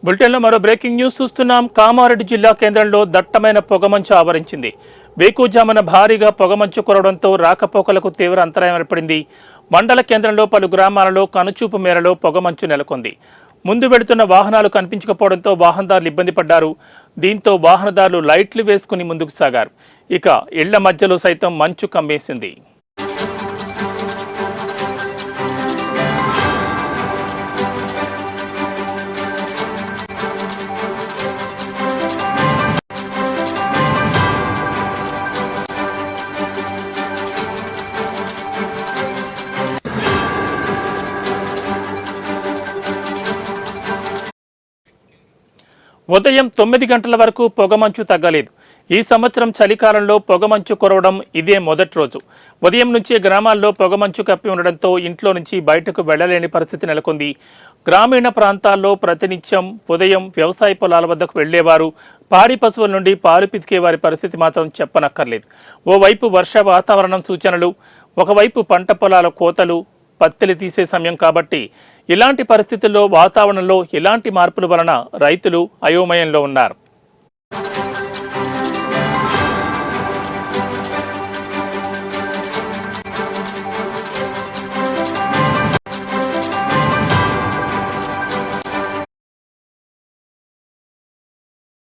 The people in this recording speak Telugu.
బులెటిన్లో మరో బ్రేకింగ్ న్యూస్ చూస్తున్నాం. కామారెడ్డి జిల్లా కేంద్రంలో దట్టమైన పొగమంచు ఆవరించింది. వేకుజామున భారీగా పొగమంచు కురవడంతో రాకపోకలకు తీవ్ర అంతరాయం ఏర్పడింది. మండల కేంద్రంలో పలు గ్రామాలలో కనుచూపు మేరలో పొగమంచు నెలకొంది. ముందు వెళుతున్న వాహనాలు కనిపించకపోవడంతో వాహనదారులు ఇబ్బంది పడ్డారు. దీంతో వాహనదారులు లైట్లు వేసుకుని ముందుకు సాగారు. ఇక ఇళ్ల మధ్యలో సైతం మంచు కమ్మేసింది. ఉదయం 9 గంటల వరకు పొగమంచు తగ్గలేదు. ఈ సంవత్సరం చలికాలంలో పొగమంచు కురవడం ఇదే మొదటి రోజు. ఉదయం నుంచి గ్రామాల్లో పొగమంచు కప్పి ఉండడంతో ఇంట్లో నుంచి బయటకు వెళ్లలేని పరిస్థితి నెలకొంది. గ్రామీణ ప్రాంతాల్లో ప్రతినిత్యం ఉదయం వ్యవసాయ పొలాల వద్దకు వెళ్లేవారు, పాడి పశువుల నుండి పాలు పితికే వారి పరిస్థితి మాత్రం చెప్పనక్కర్లేదు. ఓవైపు వర్ష వాతావరణం సూచనలు, ఒకవైపు పంట పొలాల కోతలు, పత్తిలు తీసే సమయం కాబట్టి ఇలాంటి పరిస్థితుల్లో వాతావరణంలో ఎలాంటి మార్పుల వలన రైతులు అయోమయంలో ఉన్నారు.